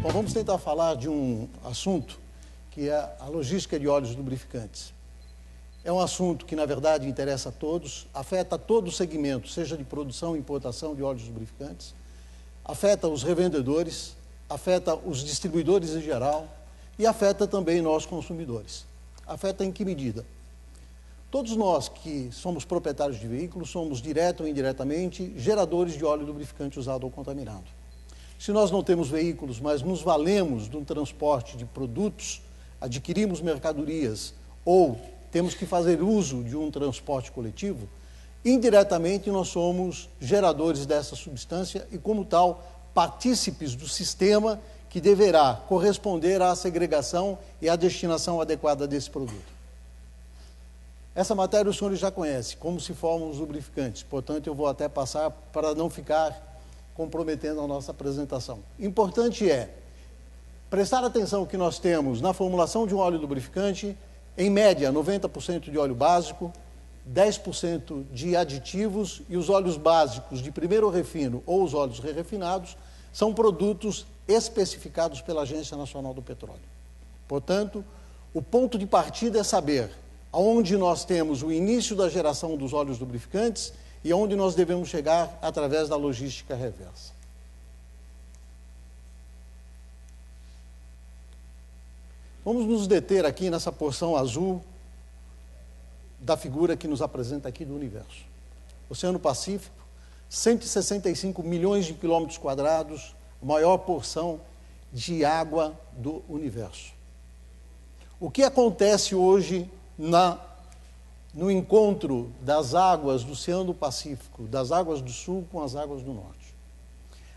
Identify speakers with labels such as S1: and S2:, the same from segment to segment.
S1: Bom, vamos tentar falar de um assunto que é a logística de óleos lubrificantes. É um assunto que, na verdade, interessa a todos, afeta todo o segmento, seja de produção e importação de óleos lubrificantes, afeta os revendedores, afeta os distribuidores em geral e afeta também nós consumidores. Afeta em que medida? Todos nós que somos proprietários de veículos somos, direto ou indiretamente, geradores de óleo lubrificante usado ou contaminado. Se nós não temos veículos, mas nos valemos do transporte de produtos, adquirimos mercadorias ou temos que fazer uso de um transporte coletivo, indiretamente nós somos geradores dessa substância e, como tal, partícipes do sistema que deverá corresponder à segregação e à destinação adequada desse produto. Essa matéria os senhores já conhecem, como se formam os lubrificantes, portanto eu vou até passar para não ficar comprometendo a nossa apresentação. Importante é prestar atenção que nós temos na formulação de um óleo lubrificante, em média, 90% de óleo básico, 10% de aditivos e os óleos básicos de primeiro refino ou os óleos re-refinados são produtos especificados pela Agência Nacional do Petróleo. Portanto, o ponto de partida é saber aonde nós temos o início da geração dos óleos lubrificantes e aonde nós devemos chegar através da logística reversa. Vamos nos deter aqui nessa porção azul da figura que nos apresenta aqui do universo. Oceano Pacífico, 165 milhões de quilômetros quadrados, a maior porção de água do universo. O que acontece hoje no encontro das águas do Oceano Pacífico, das águas do Sul com as águas do Norte?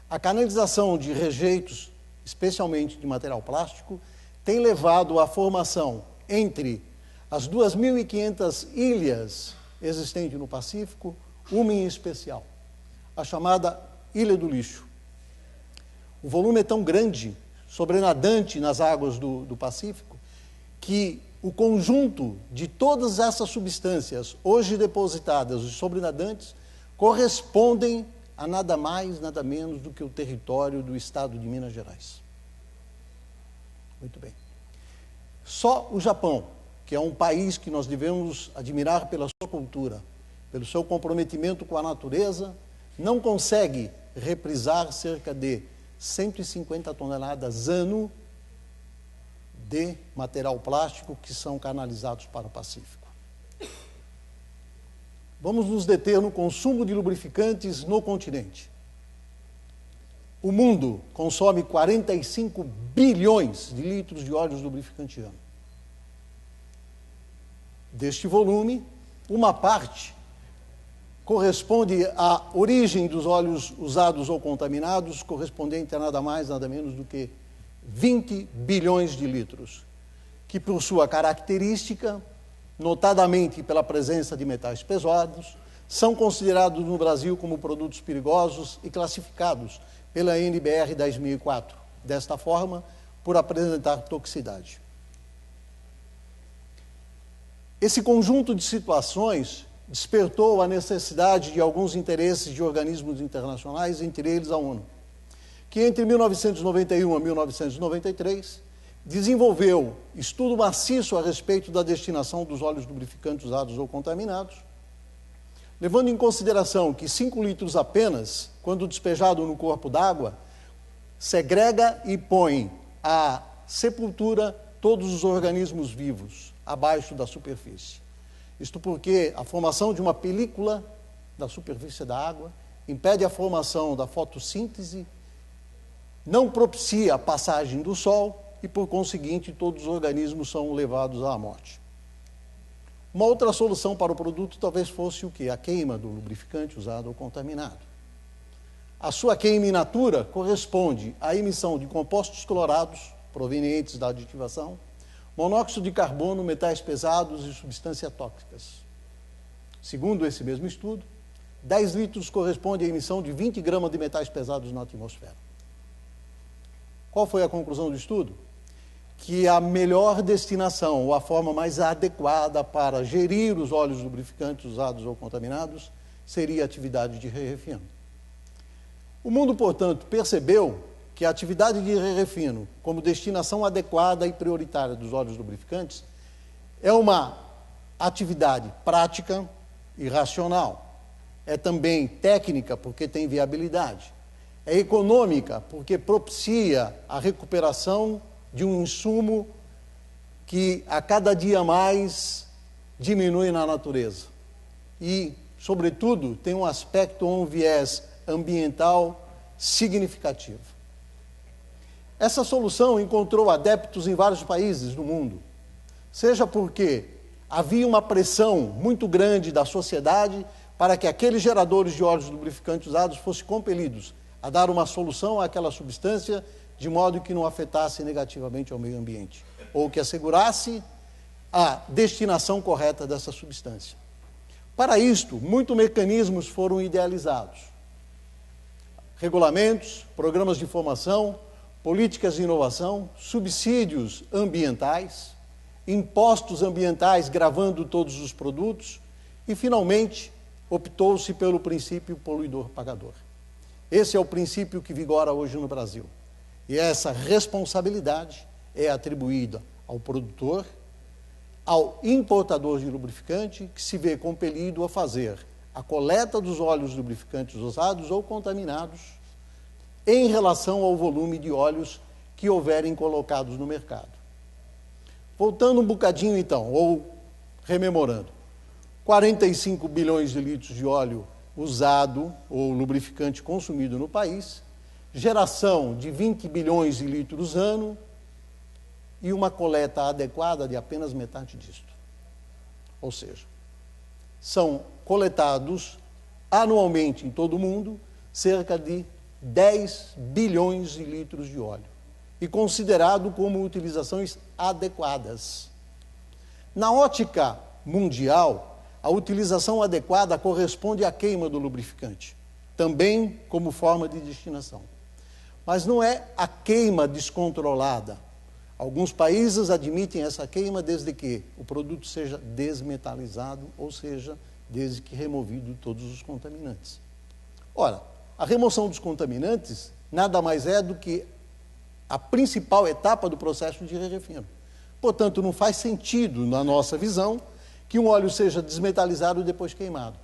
S1: A canalização de rejeitos, especialmente de material plástico, tem levado à formação entre as 2.500 ilhas existentes no Pacífico, uma em especial, a chamada Ilha do Lixo. O volume é tão grande, sobrenadante nas águas do Pacífico, que o conjunto de todas essas substâncias hoje depositadas e sobrenadantes correspondem a nada mais, nada menos do que o território do estado de Minas Gerais. Muito bem. Só o Japão, que é um país que nós devemos admirar pela sua cultura, pelo seu comprometimento com a natureza, não consegue reprisar cerca de 150 toneladas ano de material plástico que são canalizados para o Pacífico. Vamos nos deter no consumo de lubrificantes no continente. O mundo consome 45 bilhões de litros de óleos lubrificantes ano. Deste volume, uma parte corresponde à origem dos óleos usados ou contaminados, correspondente a nada mais, nada menos do que 20 bilhões de litros, que por sua característica, notadamente pela presença de metais pesados, são considerados no Brasil como produtos perigosos e classificados pela NBR 10.004, desta forma, por apresentar toxicidade. Esse conjunto de situações despertou a necessidade de alguns interesses de organismos internacionais, entre eles a ONU, que entre 1991 a 1993 desenvolveu estudo maciço a respeito da destinação dos óleos lubrificantes usados ou contaminados, levando em consideração que 5 litros apenas, quando despejado no corpo d'água, segrega e põe à sepultura todos os organismos vivos abaixo da superfície. Isto porque a formação de uma película da superfície da água impede a formação da fotossíntese, não propicia a passagem do sol e, por conseguinte, todos os organismos são levados à morte. Uma outra solução para o produto talvez fosse o quê? A queima do lubrificante usado ou contaminado. A sua queima in natura corresponde à emissão de compostos clorados provenientes da aditivação, monóxido de carbono, metais pesados e substâncias tóxicas. Segundo esse mesmo estudo, 10 litros corresponde à emissão de 20 gramas de metais pesados na atmosfera. Qual foi a conclusão do estudo? Que a melhor destinação, ou a forma mais adequada para gerir os óleos lubrificantes usados ou contaminados, seria a atividade de re-refino. O mundo, portanto, percebeu que a atividade de re-refino, como destinação adequada e prioritária dos óleos lubrificantes, é uma atividade prática e racional. É também técnica, porque tem viabilidade. É econômica, porque propicia a recuperação de um insumo que a cada dia mais diminui na natureza. E, sobretudo, tem um aspecto ou um viés ambiental significativo. Essa solução encontrou adeptos em vários países do mundo, seja porque havia uma pressão muito grande da sociedade para que aqueles geradores de óleos lubrificantes usados fossem compelidos a dar uma solução àquela substância de modo que não afetasse negativamente ao meio ambiente, ou que assegurasse a destinação correta dessa substância. Para isto, muitos mecanismos foram idealizados. Regulamentos, programas de formação, políticas de inovação, subsídios ambientais, impostos ambientais gravando todos os produtos e, finalmente, optou-se pelo princípio poluidor-pagador. Esse é o princípio que vigora hoje no Brasil. E essa responsabilidade é atribuída ao produtor, ao importador de lubrificante, que se vê compelido a fazer a coleta dos óleos lubrificantes usados ou contaminados em relação ao volume de óleos que houverem colocados no mercado. Voltando um bocadinho então, ou rememorando, 45 bilhões de litros de óleo usado ou lubrificante consumido no país, geração de 20 bilhões de litros ano e uma coleta adequada de apenas metade disto. Ou seja, são coletados anualmente em todo o mundo cerca de 10 bilhões de litros de óleo e considerado como utilizações adequadas. Na ótica mundial, a utilização adequada corresponde à queima do lubrificante, também como forma de destinação. Mas não é a queima descontrolada. Alguns países admitem essa queima desde que o produto seja desmetalizado, ou seja, desde que removido todos os contaminantes. Ora, a remoção dos contaminantes nada mais é do que a principal etapa do processo de re-refino. Portanto, não faz sentido, na nossa visão, que um óleo seja desmetalizado e depois queimado.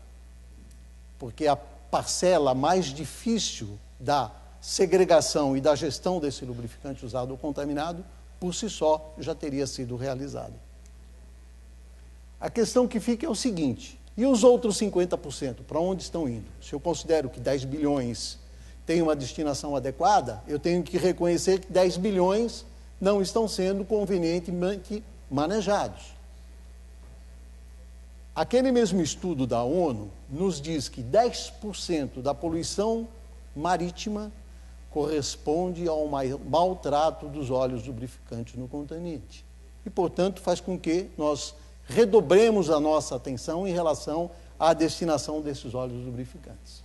S1: Porque a parcela mais difícil da segregação e da gestão desse lubrificante usado ou contaminado, por si só, já teria sido realizada. A questão que fica é o seguinte: e os outros 50%, para onde estão indo? Se eu considero que 10 bilhões tem uma destinação adequada, eu tenho que reconhecer que 10 bilhões não estão sendo convenientemente manejados. Aquele mesmo estudo da ONU nos diz que 10% da poluição marítima corresponde ao maltrato dos óleos lubrificantes no continente. E, portanto, faz com que nós redobremos a nossa atenção em relação à destinação desses óleos lubrificantes.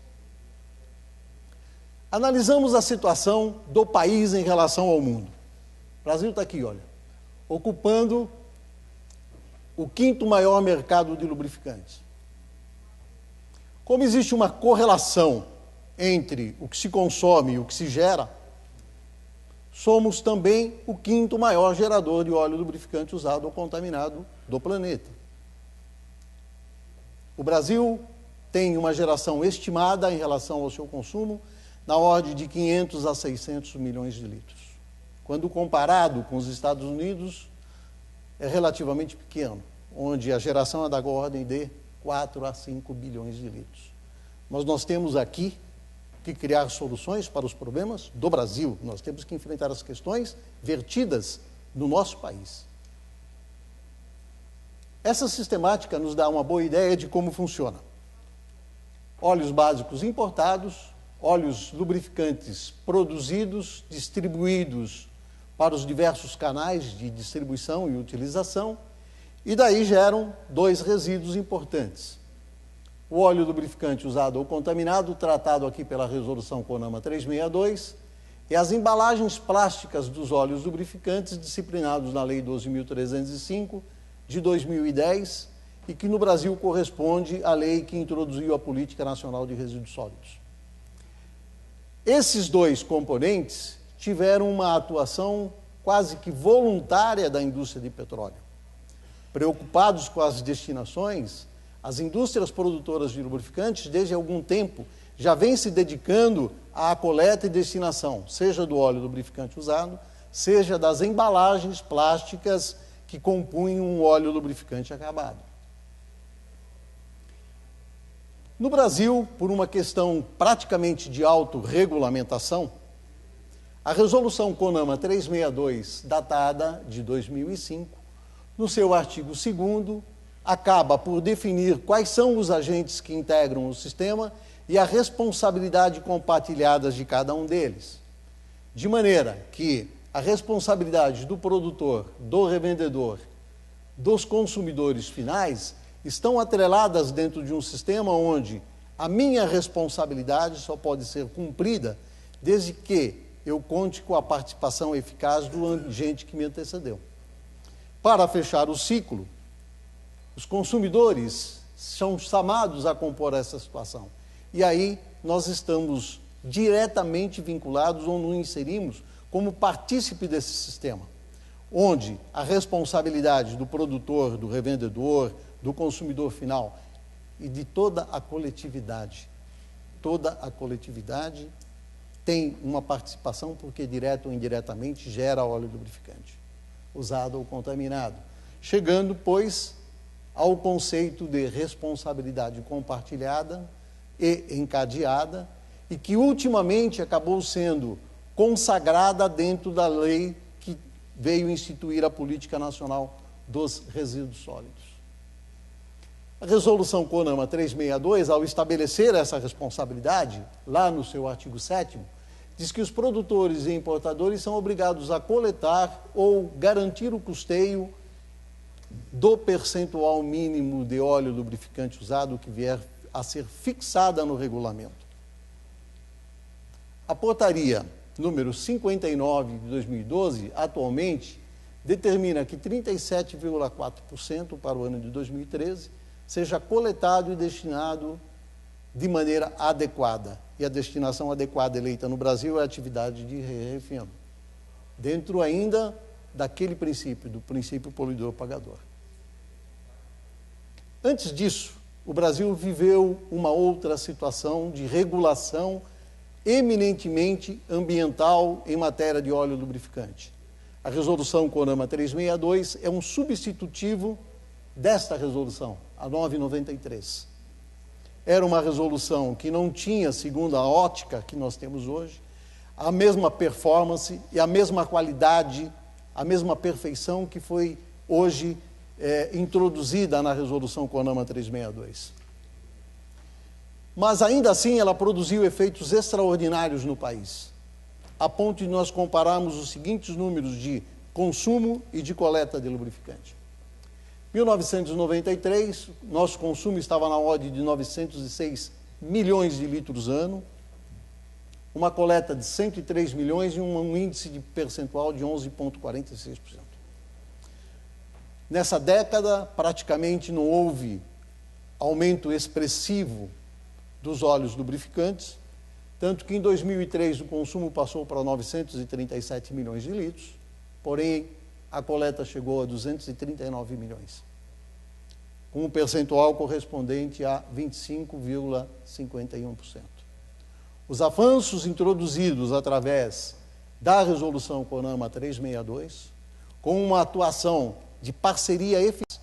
S1: Analisamos a situação do país em relação ao mundo. O Brasil está aqui, olha, ocupando o 5º maior mercado de lubrificantes. Como existe uma correlação entre o que se consome e o que se gera, somos também o 5º maior gerador de óleo lubrificante usado ou contaminado do planeta. O Brasil tem uma geração estimada em relação ao seu consumo na ordem de 500 a 600 milhões de litros. Quando comparado com os Estados Unidos, é relativamente pequeno, onde a geração é da ordem de 4 a 5 bilhões de litros. Mas nós temos aqui que criar soluções para os problemas do Brasil. Nós temos que enfrentar as questões vertidas no nosso país. Essa sistemática nos dá uma boa ideia de como funciona. Óleos básicos importados, óleos lubrificantes produzidos, distribuídos para os diversos canais de distribuição e utilização, e daí geram 2 resíduos importantes. O óleo lubrificante usado ou contaminado, tratado aqui pela resolução CONAMA 362, e as embalagens plásticas dos óleos lubrificantes disciplinados na Lei 12.305 de 2010 e que no Brasil corresponde à lei que introduziu a Política Nacional de Resíduos Sólidos. Esses dois componentes tiveram uma atuação quase que voluntária da indústria de petróleo. Preocupados com as destinações, as indústrias produtoras de lubrificantes, desde algum tempo, já vêm se dedicando à coleta e destinação, seja do óleo lubrificante usado, seja das embalagens plásticas que compunham um óleo lubrificante acabado. No Brasil, por uma questão praticamente de autorregulamentação, a resolução CONAMA 362, datada de 2005, no seu artigo 2º, acaba por definir quais são os agentes que integram o sistema e a responsabilidade compartilhada de cada um deles. De maneira que a responsabilidade do produtor, do revendedor, dos consumidores finais estão atreladas dentro de um sistema onde a minha responsabilidade só pode ser cumprida desde que eu conte com a participação eficaz do agente que me antecedeu. Para fechar o ciclo, os consumidores são chamados a compor essa situação. E aí nós estamos diretamente vinculados ou nos inserimos como partícipe desse sistema, onde a responsabilidade do produtor, do revendedor, do consumidor final e de toda a coletividade tem uma participação porque, direto ou indiretamente, gera óleo lubrificante, usado ou contaminado. Chegando, pois, ao conceito de responsabilidade compartilhada e encadeada, e que ultimamente acabou sendo consagrada dentro da lei que veio instituir a Política Nacional dos Resíduos Sólidos. A resolução CONAMA 362, ao estabelecer essa responsabilidade, lá no seu artigo 7º, diz que os produtores e importadores são obrigados a coletar ou garantir o custeio do percentual mínimo de óleo lubrificante usado que vier a ser fixada no regulamento. A portaria número 59 de 2012, atualmente, determina que 37,4% para o ano de 2013 seja coletado e destinado de maneira adequada. E a destinação adequada eleita no Brasil é a atividade de refino, dentro ainda daquele princípio, do princípio poluidor-pagador. Antes disso, o Brasil viveu uma outra situação de regulação eminentemente ambiental em matéria de óleo lubrificante. A resolução CONAMA 362 é um substitutivo desta resolução, a 993. Era uma resolução que não tinha, segundo a ótica que nós temos hoje, a mesma performance e a mesma qualidade, a mesma perfeição que foi hoje introduzida na resolução CONAMA 362. Mas ainda assim ela produziu efeitos extraordinários no país, a ponto de nós compararmos os seguintes números de consumo e de coleta de lubrificante. 1993, nosso consumo estava na ordem de 906 milhões de litros ano, uma coleta de 103 milhões e um índice de percentual de 11,46%. Nessa década, praticamente não houve aumento expressivo dos óleos lubrificantes, tanto que em 2003 o consumo passou para 937 milhões de litros, porém a coleta chegou a 239 milhões, com um percentual correspondente a 25,51%. Os avanços introduzidos através da resolução CONAMA 362, com uma atuação de parceria eficaz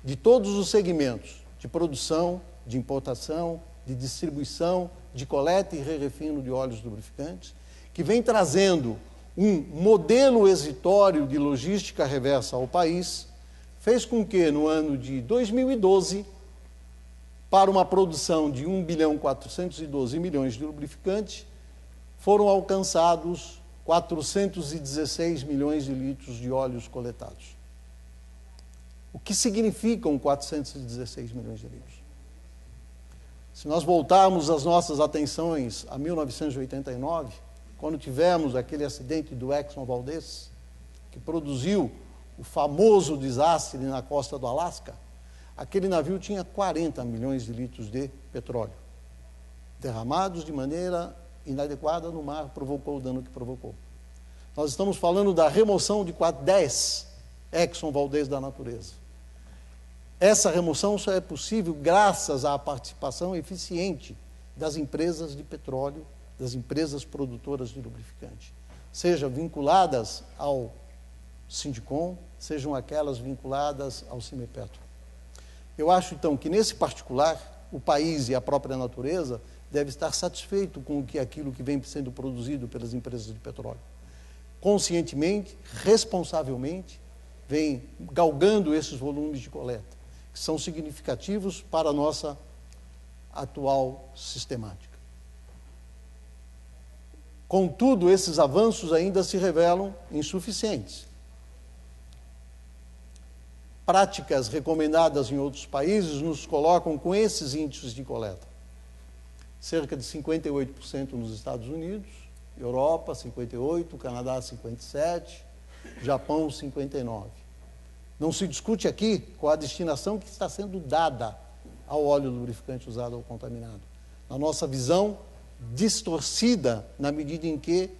S1: de todos os segmentos, de produção, de importação, de distribuição, de coleta e refino de óleos lubrificantes, que vem trazendo um modelo exitório de logística reversa ao país, fez com que, no ano de 2012, para uma produção de 1.412 bilhões de lubrificante, foram alcançados 416 milhões de litros de óleos coletados. O que significam 416 milhões de litros? Se nós voltarmos as nossas atenções a 1989, quando tivemos aquele acidente do Exxon Valdez, que produziu o famoso desastre na costa do Alasca, aquele navio tinha 40 milhões de litros de petróleo, derramados de maneira inadequada no mar, provocou o dano que provocou. Nós estamos falando da remoção de 10 Exxon Valdez da natureza. Essa remoção só é possível graças à participação eficiente das empresas de petróleo, das empresas produtoras de lubrificante, sejam vinculadas ao Sindicom, sejam aquelas vinculadas ao Simepetro. Eu acho, então, que nesse particular, o país e a própria natureza deve estar satisfeito com aquilo que vem sendo produzido pelas empresas de petróleo. Conscientemente, responsavelmente, vem galgando esses volumes de coleta, que são significativos para a nossa atual sistemática. Contudo, esses avanços ainda se revelam insuficientes. Práticas recomendadas em outros países nos colocam com esses índices de coleta. Cerca de 58% nos Estados Unidos, Europa 58%, Canadá 57%, Japão 59%. Não se discute aqui qual a destinação que está sendo dada ao óleo lubrificante usado ou contaminado. Na nossa visão, distorcida na medida em que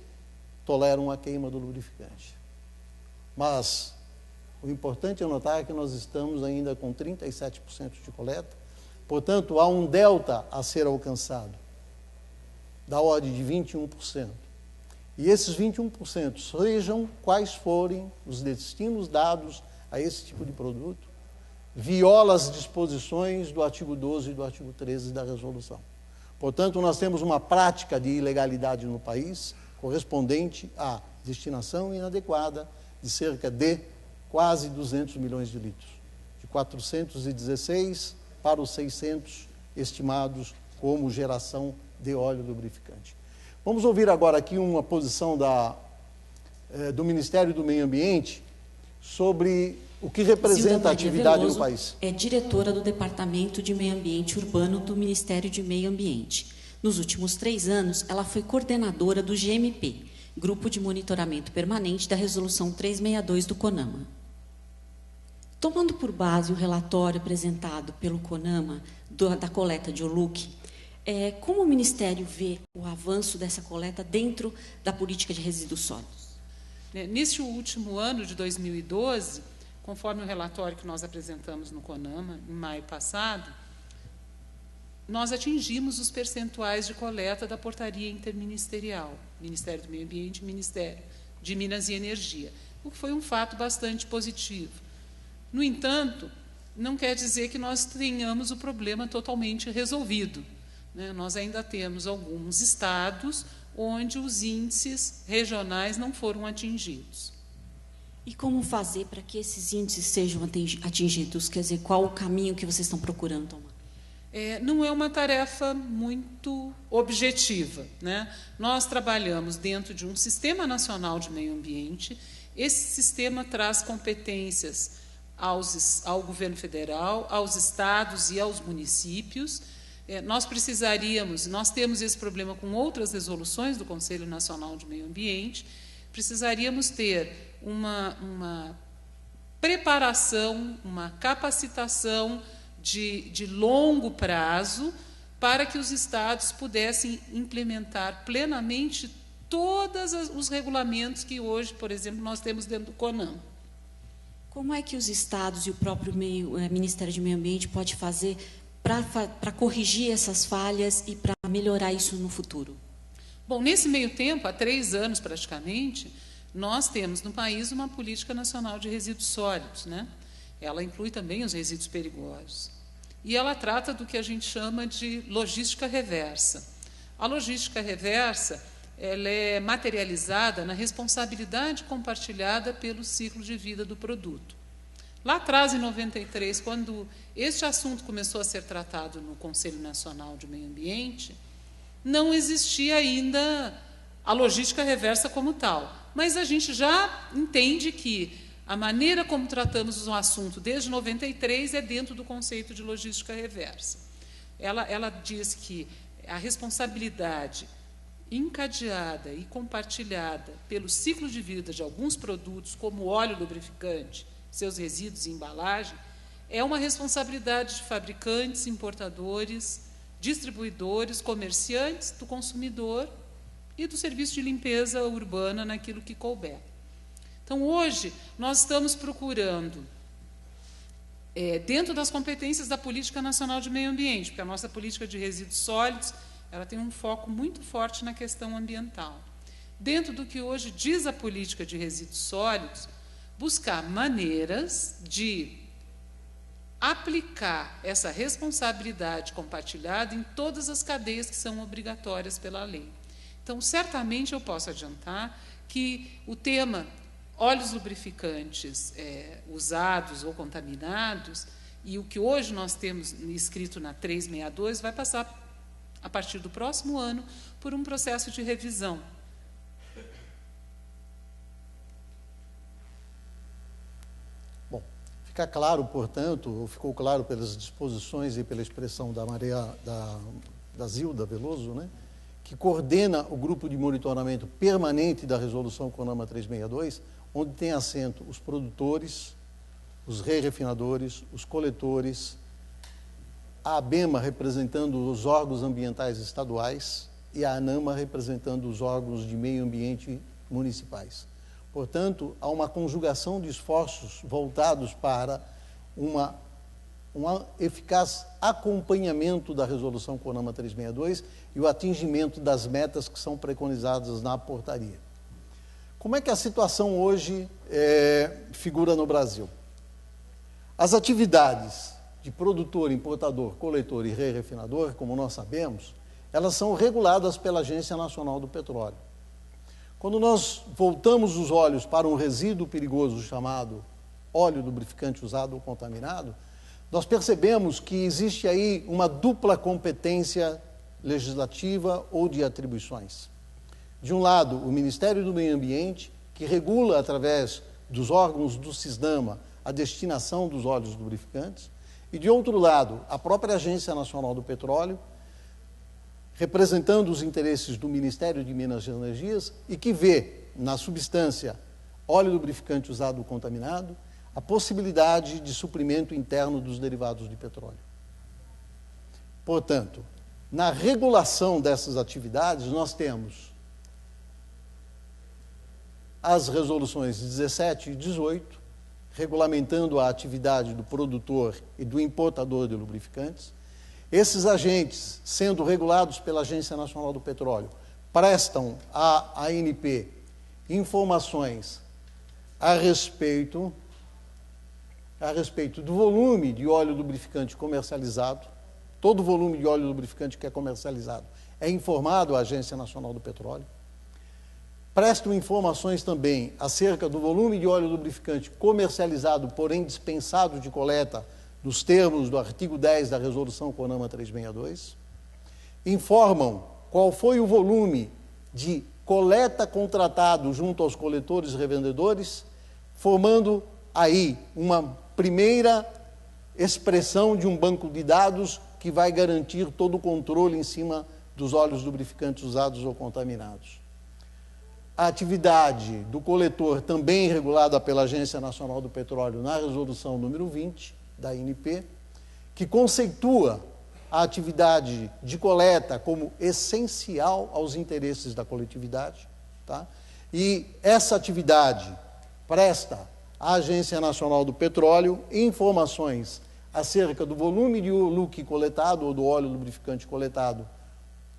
S1: toleram a queima do lubrificante. Mas o importante é notar que nós estamos ainda com 37% de coleta, portanto, há um delta a ser alcançado, da ordem de 21%. E esses 21%, sejam quais forem os destinos dados a esse tipo de produto, viola as disposições do artigo 12 e do artigo 13 da resolução. Portanto, nós temos uma prática de ilegalidade no país correspondente à destinação inadequada de cerca de quase 200 milhões de litros, de 416 para os 600 estimados como geração de óleo lubrificante. Vamos ouvir agora aqui uma posição do Ministério do Meio Ambiente sobre o que representa a atividade no país.
S2: É diretora do Departamento de Meio Ambiente Urbano do Ministério de Meio Ambiente. Nos últimos 3 anos, ela foi coordenadora do GMP, Grupo de Monitoramento Permanente da Resolução 362 do CONAMA. Tomando por base o relatório apresentado pelo CONAMA da coleta de Oluk, como o Ministério vê o avanço dessa coleta dentro da política de resíduos sólidos?
S3: Neste último ano de 2012, conforme o relatório que nós apresentamos no CONAMA, em maio passado, nós atingimos os percentuais de coleta da portaria interministerial, Ministério do Meio Ambiente e Ministério de Minas e Energia, o que foi um fato bastante positivo. No entanto, não quer dizer que nós tenhamos o problema totalmente resolvido, né? Nós ainda temos alguns estados onde os índices regionais não foram atingidos.
S2: E como fazer para que esses índices sejam atingidos? Quer dizer, qual o caminho que vocês estão procurando tomar?
S3: Não é uma tarefa muito objetiva, né? Nós trabalhamos dentro de um Sistema Nacional de Meio Ambiente. Esse sistema traz competências ao governo federal, aos estados e aos municípios. Nós temos esse problema com outras resoluções do Conselho Nacional de Meio Ambiente, precisaríamos ter uma preparação, uma capacitação de longo prazo para que os estados pudessem implementar plenamente todos os regulamentos que hoje, por exemplo, nós temos dentro do CONAMA.
S2: Como é que os estados e o próprio Ministério de Meio Ambiente pode fazer para corrigir essas falhas e para melhorar isso no futuro?
S3: Bom, nesse meio tempo, há 3 anos praticamente, nós temos no país uma política nacional de resíduos sólidos, né? Ela inclui também os resíduos perigosos. E ela trata do que a gente chama de logística reversa. A logística reversa, ela é materializada na responsabilidade compartilhada pelo ciclo de vida do produto. Lá atrás, em 93, quando este assunto começou a ser tratado no Conselho Nacional de Meio Ambiente, não existia ainda a logística reversa como tal. Mas a gente já entende que a maneira como tratamos o assunto desde 93 é dentro do conceito de logística reversa. Ela diz que a responsabilidade encadeada e compartilhada pelo ciclo de vida de alguns produtos, como óleo lubrificante, seus resíduos e embalagem, é uma responsabilidade de fabricantes, importadores, distribuidores, comerciantes, do consumidor e do serviço de limpeza urbana naquilo que couber. Então, hoje, nós estamos procurando, dentro das competências da Política Nacional de Meio Ambiente, porque a nossa política de resíduos sólidos ela tem um foco muito forte na questão ambiental. Dentro do que hoje diz a política de resíduos sólidos, buscar maneiras de aplicar essa responsabilidade compartilhada em todas as cadeias que são obrigatórias pela lei. Então, certamente eu posso adiantar que o tema óleos lubrificantes usados ou contaminados, e o que hoje nós temos escrito na 362, vai passar, a partir do próximo ano, por um processo de revisão.
S1: Bom, fica claro, portanto, ou ficou claro pelas disposições e pela expressão da Zilda Veloso, né, que coordena o grupo de monitoramento permanente da resolução CONAMA 362, onde tem assento os produtores, os refinadores, os coletores, a ABEMA representando os órgãos ambientais estaduais e a ANAMA representando os órgãos de meio ambiente municipais. Portanto, há uma conjugação de esforços voltados para um eficaz acompanhamento da resolução CONAMA 362 e o atingimento das metas que são preconizadas na portaria. Como é que a situação hoje figura no Brasil? As atividades de produtor, importador, coletor e refinador, como nós sabemos, elas são reguladas pela Agência Nacional do Petróleo. Quando nós voltamos os olhos para um resíduo perigoso chamado óleo lubrificante usado ou contaminado, nós percebemos que existe aí uma dupla competência legislativa ou de atribuições. De um lado, o Ministério do Meio Ambiente, que regula através dos órgãos do CISDAMA a destinação dos óleos lubrificantes, e, de outro lado, a própria Agência Nacional do Petróleo, representando os interesses do Ministério de Minas e Energias, e que vê na substância óleo lubrificante usado ou contaminado a possibilidade de suprimento interno dos derivados de petróleo. Portanto, na regulação dessas atividades, nós temos as resoluções 17 e 18, regulamentando a atividade do produtor e do importador de lubrificantes. Esses agentes, sendo regulados pela Agência Nacional do Petróleo, prestam à ANP informações a respeito do volume de óleo lubrificante comercializado. Todo volume de óleo lubrificante que é comercializado é informado à Agência Nacional do Petróleo. Prestam informações também acerca do volume de óleo lubrificante comercializado, porém dispensado de coleta, nos termos do artigo 10 da resolução CONAMA 362. Informam qual foi o volume de coleta contratado junto aos coletores e revendedores, formando aí uma primeira expressão de um banco de dados que vai garantir todo o controle em cima dos óleos lubrificantes usados ou contaminados. A atividade do coletor, também regulada pela Agência Nacional do Petróleo na resolução número 20 da ANP, que conceitua a atividade de coleta como essencial aos interesses da coletividade, tá? E essa atividade presta à Agência Nacional do Petróleo informações acerca do volume de LUC coletado ou do óleo lubrificante coletado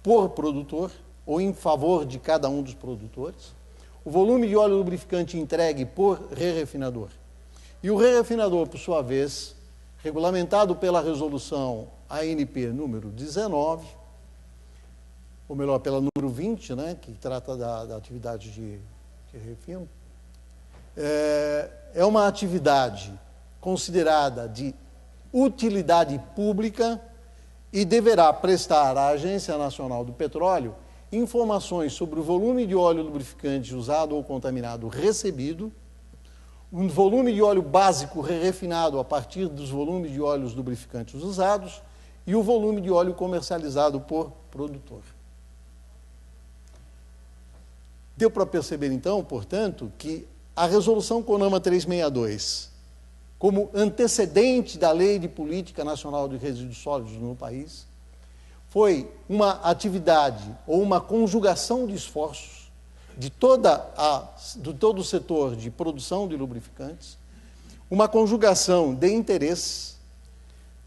S1: por produtor, ou em favor de cada um dos produtores, o volume de óleo lubrificante entregue por refinador. E o refinador, por sua vez, regulamentado pela resolução ANP número 19, ou melhor, pela número 20, né, que trata da atividade de refino, é uma atividade considerada de utilidade pública e deverá prestar à Agência Nacional do Petróleo informações sobre o volume de óleo lubrificante usado ou contaminado recebido, um volume de óleo básico refinado a partir dos volumes de óleos lubrificantes usados e o volume de óleo comercializado por produtor. Deu para perceber, então, portanto, que a Resolução CONAMA 362, como antecedente da Lei de Política Nacional de Resíduos Sólidos no país, foi uma atividade ou uma conjugação de esforços de todo o setor de produção de lubrificantes, uma conjugação de interesses,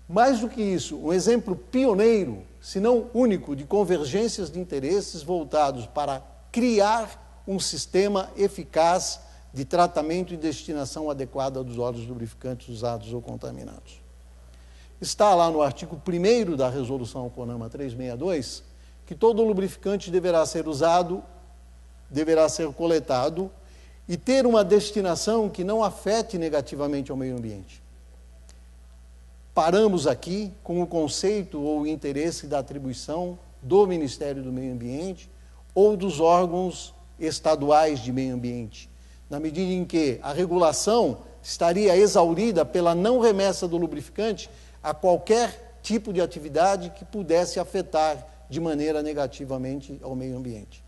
S1: mais do que isso, um exemplo pioneiro, se não único, de convergências de interesses voltados para criar um sistema eficaz de tratamento e destinação adequada dos óleos lubrificantes usados ou contaminados. Está lá no artigo 1º da Resolução CONAMA 362, que todo lubrificante deverá ser usado, deverá ser coletado e ter uma destinação que não afete negativamente ao meio ambiente. Paramos aqui com o conceito ou o interesse da atribuição do Ministério do Meio Ambiente ou dos órgãos estaduais de meio ambiente, na medida em que a regulação estaria exaurida pela não remessa do lubrificante a qualquer tipo de atividade que pudesse afetar de maneira negativamente ao meio ambiente.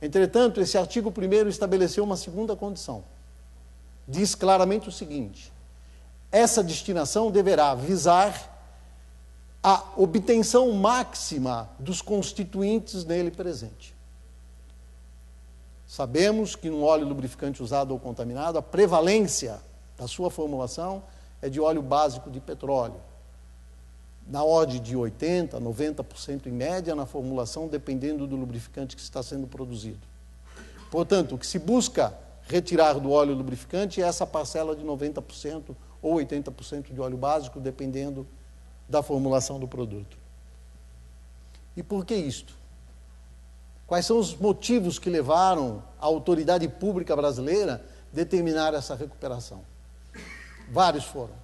S1: Entretanto, esse artigo 1º estabeleceu uma segunda condição. Diz claramente o seguinte: essa destinação deverá visar a obtenção máxima dos constituintes nele presente. Sabemos que no óleo lubrificante usado ou contaminado, a prevalência da sua formulação é de óleo básico de petróleo, na ordem de 80%, 90% em média na formulação, dependendo do lubrificante que está sendo produzido. Portanto, o que se busca retirar do óleo lubrificante é essa parcela de 90% ou 80% de óleo básico, dependendo da formulação do produto. E por que isto? Quais são os motivos que levaram a autoridade pública brasileira a determinar essa recuperação? Vários foram.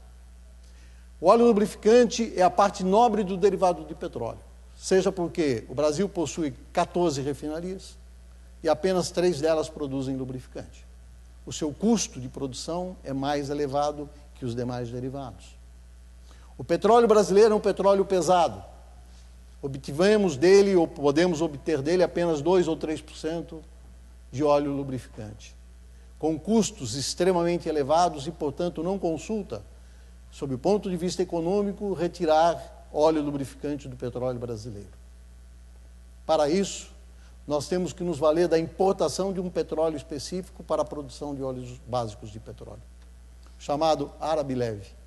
S1: O óleo lubrificante é a parte nobre do derivado de petróleo, seja porque o Brasil possui 14 refinarias e apenas 3 delas produzem lubrificante. O seu custo de produção é mais elevado que os demais derivados. O petróleo brasileiro é um petróleo pesado. Obtivemos dele, ou podemos obter dele, apenas 2 ou 3% de óleo lubrificante, com custos extremamente elevados e, portanto, não consulta, sob o ponto de vista econômico, retirar óleo lubrificante do petróleo brasileiro. Para isso, nós temos que nos valer da importação de um petróleo específico para a produção de óleos básicos de petróleo, chamado Árabe Leve.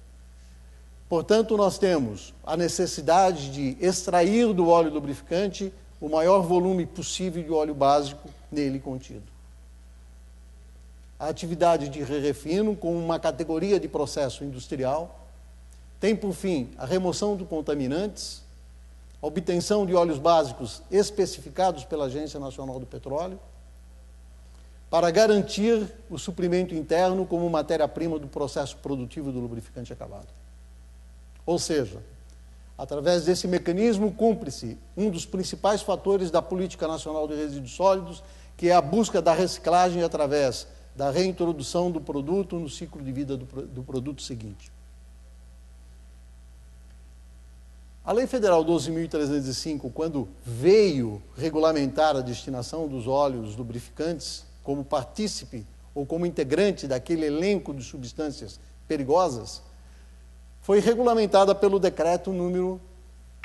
S1: Portanto, nós temos a necessidade de extrair do óleo lubrificante o maior volume possível de óleo básico nele contido. A atividade de re-refino, com uma categoria de processo industrial, tem por fim a remoção de contaminantes, a obtenção de óleos básicos especificados pela Agência Nacional do Petróleo, para garantir o suprimento interno como matéria-prima do processo produtivo do lubrificante acabado. Ou seja, através desse mecanismo cumpre-se um dos principais fatores da Política Nacional de Resíduos Sólidos, que é a busca da reciclagem através da reintrodução do produto no ciclo de vida do produto seguinte. A Lei Federal 12.305, quando veio regulamentar a destinação dos óleos lubrificantes como partícipe ou como integrante daquele elenco de substâncias perigosas, foi regulamentada pelo decreto número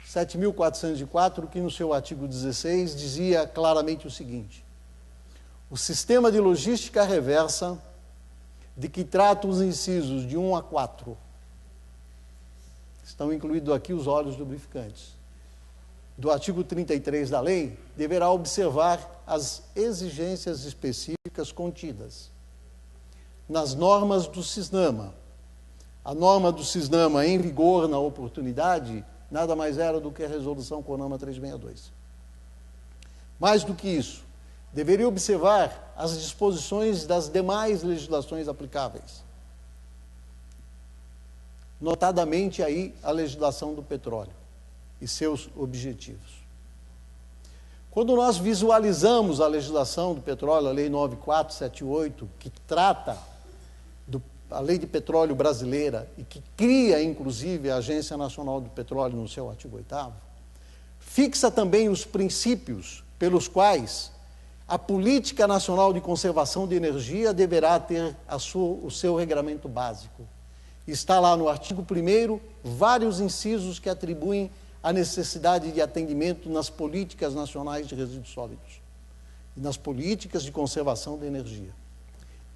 S1: 7.404, que no seu artigo 16 dizia claramente o seguinte: o sistema de logística reversa, de que trata os incisos de 1 a 4, estão incluídos aqui os óleos lubrificantes, do artigo 33 da lei, deverá observar as exigências específicas contidas nas normas do CISNAMA. A norma do CISNAMA em vigor na oportunidade nada mais era do que a Resolução CONAMA 362. Mais do que isso, deveria observar as disposições das demais legislações aplicáveis, notadamente aí a legislação do petróleo e seus objetivos. Quando nós visualizamos a legislação do petróleo, a Lei 9478, que trata a Lei de Petróleo Brasileira e que cria, inclusive, a Agência Nacional do Petróleo no seu artigo 8º, fixa também os princípios pelos quais a Política Nacional de Conservação de Energia deverá ter o seu regramento básico. Está lá no artigo 1º vários incisos que atribuem a necessidade de atendimento nas políticas nacionais de resíduos sólidos e nas políticas de conservação de energia.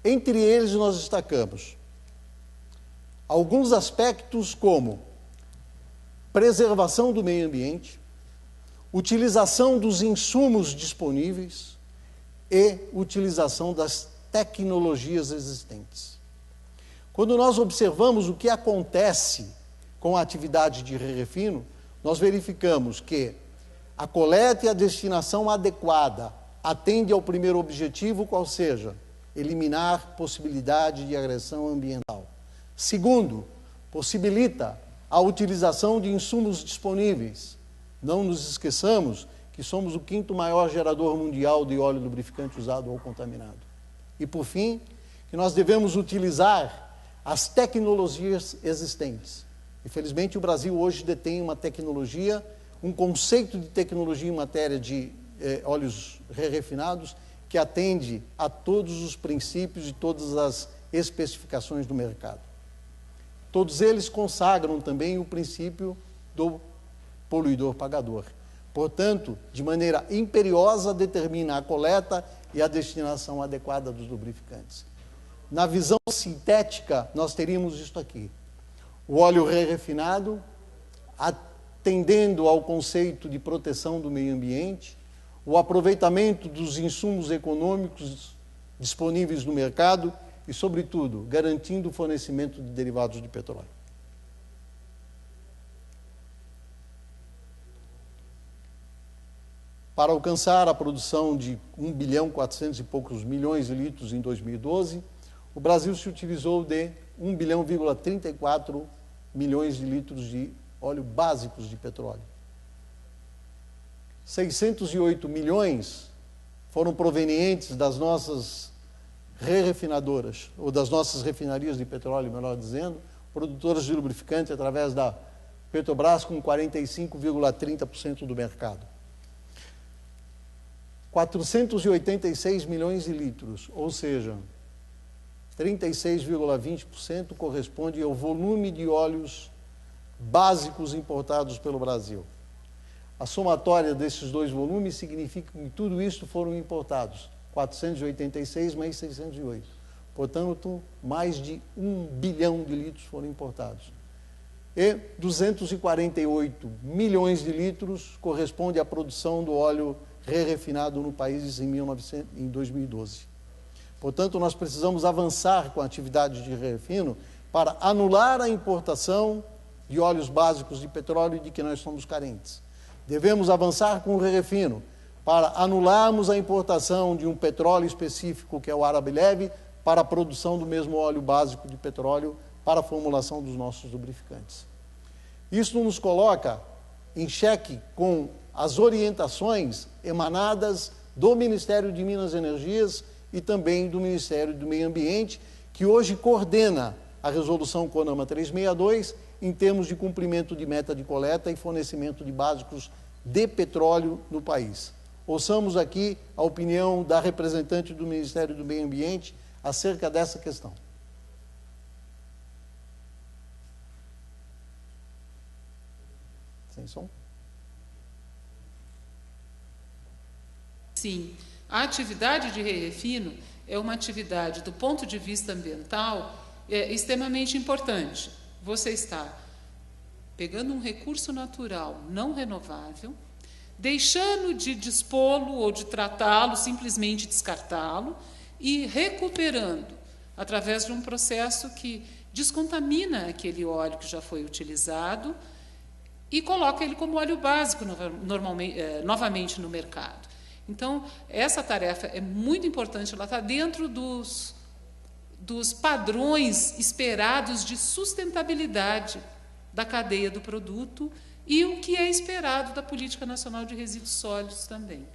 S1: Entre eles, nós destacamos alguns aspectos como preservação do meio ambiente, utilização dos insumos disponíveis e utilização das tecnologias existentes. Quando nós observamos o que acontece com a atividade de re-refino, nós verificamos que a coleta e a destinação adequada atende ao primeiro objetivo, qual seja, eliminar possibilidade de agressão ambiental. Segundo, possibilita a utilização de insumos disponíveis. Não nos esqueçamos que somos o 5º maior gerador mundial de óleo lubrificante usado ou contaminado. E, por fim, que nós devemos utilizar as tecnologias existentes. Infelizmente, o Brasil hoje detém uma tecnologia, um conceito de tecnologia em matéria de óleos re-refinados que atende a todos os princípios e todas as especificações do mercado. Todos eles consagram também o princípio do poluidor-pagador. Portanto, de maneira imperiosa, determina a coleta e a destinação adequada dos lubrificantes. Na visão sintética, nós teríamos isto aqui. O óleo re-refinado, atendendo ao conceito de proteção do meio ambiente, o aproveitamento dos insumos econômicos disponíveis no mercado e, sobretudo, garantindo o fornecimento de derivados de petróleo. Para alcançar a produção de 1.400 e poucos milhões de litros em 2012, o Brasil se utilizou de 1,34 bilhões de litros de óleo básicos de petróleo. 608 milhões foram provenientes das nossas re-refinadoras, ou das nossas refinarias de petróleo, melhor dizendo, produtoras de lubrificante através da Petrobras com 45,30% do mercado. 486 milhões de litros, ou seja, 36,20% corresponde ao volume de óleos básicos importados pelo Brasil. A somatória desses dois volumes significa que tudo isso foram importados, 486 mais 608. Portanto, mais de 1 bilhão de litros foram importados. E 248 milhões de litros corresponde à produção do óleo re-refinado no país em 2012. Portanto, nós precisamos avançar com a atividade de re-refino para anular a importação de óleos básicos de petróleo de que nós somos carentes. Devemos avançar com o re-refino para anularmos a importação de um petróleo específico, que é o árabe leve, para a produção do mesmo óleo básico de petróleo para a formulação dos nossos lubrificantes. Isso nos coloca em xeque com as orientações emanadas do Ministério de Minas e Energias e também do Ministério do Meio Ambiente, que hoje coordena a resolução CONAMA 362 em termos de cumprimento de meta de coleta e fornecimento de básicos de petróleo no país. Ouçamos aqui a opinião da representante do Ministério do Meio Ambiente acerca dessa questão. Sem som?
S3: Sim, a atividade de re-refino é uma atividade, do ponto de vista ambiental, extremamente importante. Você está pegando um recurso natural não renovável, deixando de dispô-lo ou de tratá-lo, simplesmente descartá-lo, e recuperando, através de um processo que descontamina aquele óleo que já foi utilizado e coloca ele como óleo básico novamente no mercado. Então, essa tarefa é muito importante, ela está dentro dos padrões esperados de sustentabilidade da cadeia do produto e o que é esperado da Política Nacional de Resíduos Sólidos também.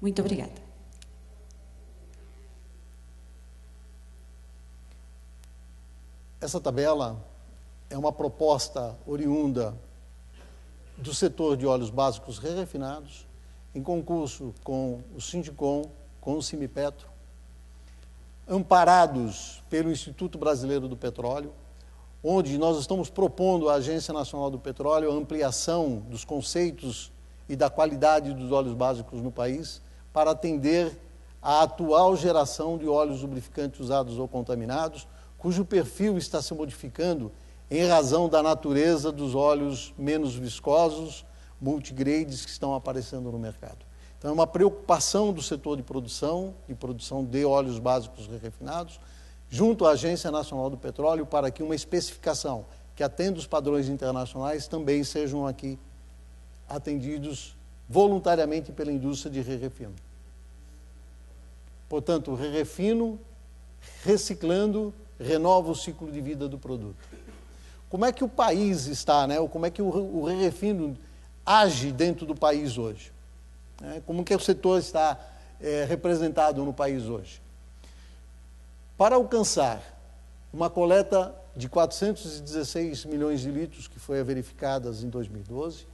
S2: Muito obrigada.
S1: Essa tabela é uma proposta oriunda do setor de óleos básicos re-refinados em concurso com o Sindicom, com o Simipetro, amparados pelo Instituto Brasileiro do Petróleo, onde nós estamos propondo à Agência Nacional do Petróleo a ampliação dos conceitos e da qualidade dos óleos básicos no país para atender à atual geração de óleos lubrificantes usados ou contaminados, cujo perfil está se modificando em razão da natureza dos óleos menos viscosos, multigrades que estão aparecendo no mercado. Então, é uma preocupação do setor de produção de óleos básicos refinados, junto à Agência Nacional do Petróleo, para que uma especificação que atenda os padrões internacionais também sejam aqui atendidos voluntariamente pela indústria de re-refino. Portanto, re-refino, reciclando, renova o ciclo de vida do produto. Como é que o país está, né? Como é que o re-refino age dentro do país hoje? Como que o setor está representado no país hoje? Para alcançar uma coleta de 416 milhões de litros, que foi verificada em 2012,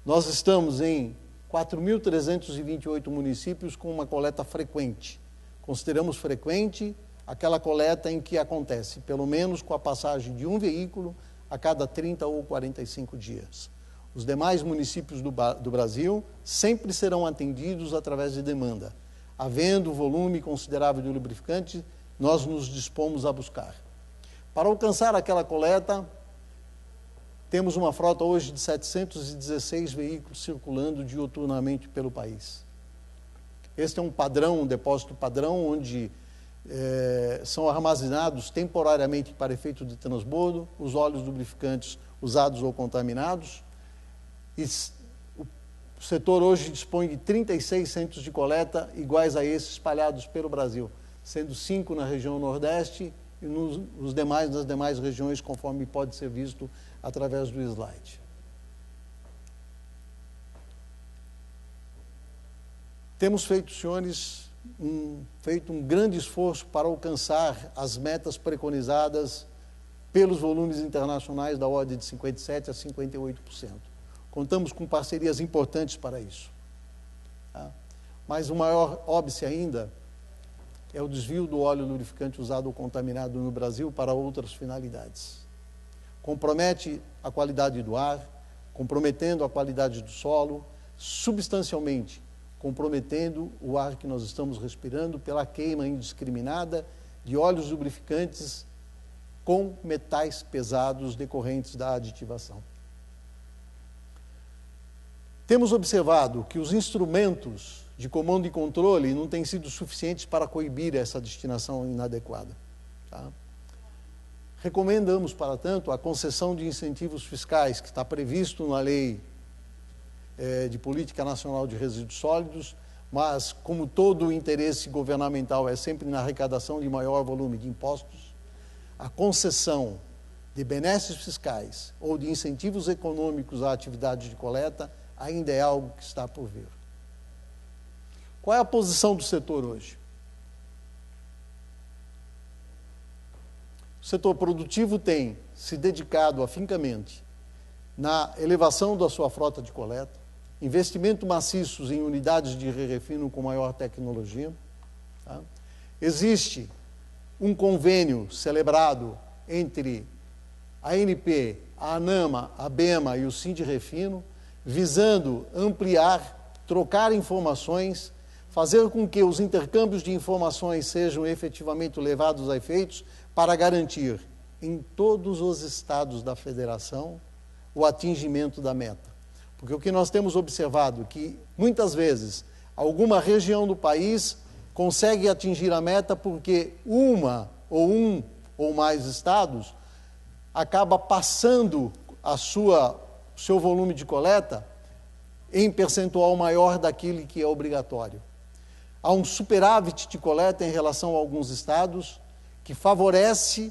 S1: nós estamos em 4.328 municípios com uma coleta frequente. Consideramos frequente aquela coleta em que acontece, pelo menos com a passagem de um veículo a cada 30 ou 45 dias. Os demais municípios do Brasil sempre serão atendidos através de demanda. Havendo volume considerável de lubrificante, nós nos dispomos a buscar. Para alcançar aquela coleta, temos uma frota hoje de 716 veículos circulando diuturnamente pelo país. Este é um padrão, um depósito padrão, onde são armazenados temporariamente para efeito de transbordo os óleos lubrificantes usados ou contaminados. E o setor hoje dispõe de 36 centros de coleta iguais a esses espalhados pelo Brasil, sendo 5 na região Nordeste e nas demais regiões, conforme pode ser visto através do slide. Temos feito, senhores, feito um grande esforço para alcançar as metas preconizadas pelos volumes internacionais da ordem de 57% a 58%. Contamos com parcerias importantes para isso. Tá? Mas o maior óbice ainda é o desvio do óleo lubrificante usado ou contaminado no Brasil para outras finalidades. Compromete a qualidade do ar, comprometendo a qualidade do solo, substancialmente comprometendo o ar que nós estamos respirando pela queima indiscriminada de óleos lubrificantes com metais pesados decorrentes da aditivação. Temos observado que os instrumentos de comando e controle não têm sido suficientes para coibir essa destinação inadequada. Tá? Recomendamos, para tanto, a concessão de incentivos fiscais, que está previsto na Lei de Política Nacional de Resíduos Sólidos, mas, como todo o interesse governamental é sempre na arrecadação de maior volume de impostos, a concessão de benesses fiscais ou de incentivos econômicos à atividade de coleta ainda é algo que está por vir. Qual é a posição do setor hoje? O setor produtivo tem se dedicado afincamente na elevação da sua frota de coleta, investimento maciços em unidades de re-refino com maior tecnologia. Tá? Existe um convênio celebrado entre a ANP, a ANAMA, a BEMA e o Sindirefino, visando ampliar, trocar informações, fazer com que os intercâmbios de informações sejam efetivamente levados a efeitos para garantir em todos os estados da federação o atingimento da meta. Porque o que nós temos observado é que, muitas vezes, alguma região do país consegue atingir a meta porque um ou mais estados acaba passando seu volume de coleta em percentual maior daquele que é obrigatório. Há um superávit de coleta em relação a alguns estados que favorece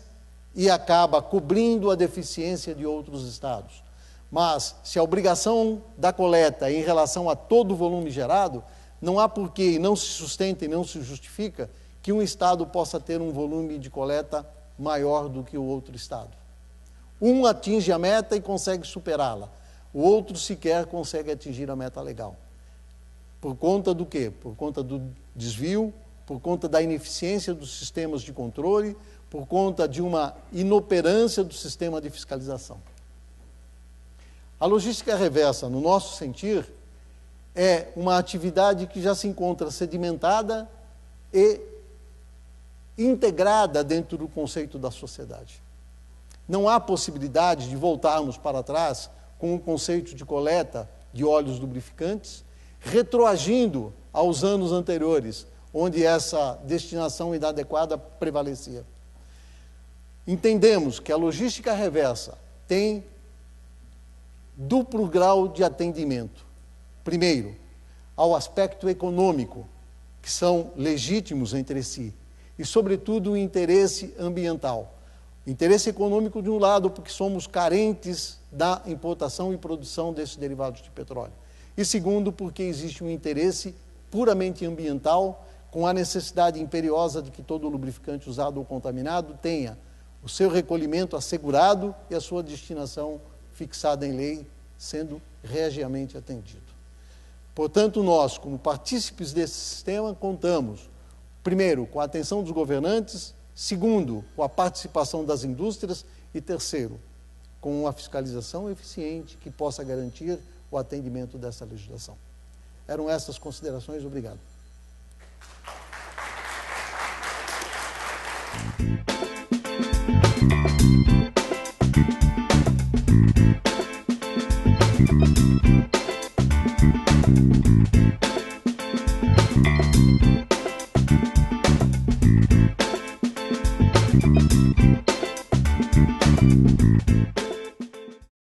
S1: e acaba cobrindo a deficiência de outros estados. Mas, se a obrigação da coleta é em relação a todo o volume gerado, não há porquê, e não se sustenta e não se justifica, que um estado possa ter um volume de coleta maior do que o outro estado. Um atinge a meta e consegue superá-la. O outro sequer consegue atingir a meta legal. Por conta do quê? Por conta do desvio, por conta da ineficiência dos sistemas de controle, por conta de uma inoperância do sistema de fiscalização. A logística reversa, no nosso sentir, é uma atividade que já se encontra sedimentada e integrada dentro do conceito da sociedade. Não há possibilidade de voltarmos para trás com o conceito de coleta de óleos lubrificantes, retroagindo aos anos anteriores, onde essa destinação inadequada prevalecia. Entendemos que a logística reversa tem duplo grau de atendimento. Primeiro, ao aspecto econômico, que são legítimos entre si, e, sobretudo, o interesse ambiental. O interesse econômico, de um lado, porque somos carentes da importação e produção desses derivados de petróleo. E, segundo, porque existe um interesse puramente ambiental, com a necessidade imperiosa de que todo lubrificante usado ou contaminado tenha o seu recolhimento assegurado e a sua destinação fixada em lei, sendo regiamente atendido. Portanto, nós, como partícipes desse sistema, contamos, primeiro, com a atenção dos governantes, segundo, com a participação das indústrias e, terceiro, com uma fiscalização eficiente que possa garantir o atendimento dessa legislação. Eram essas considerações. Obrigado.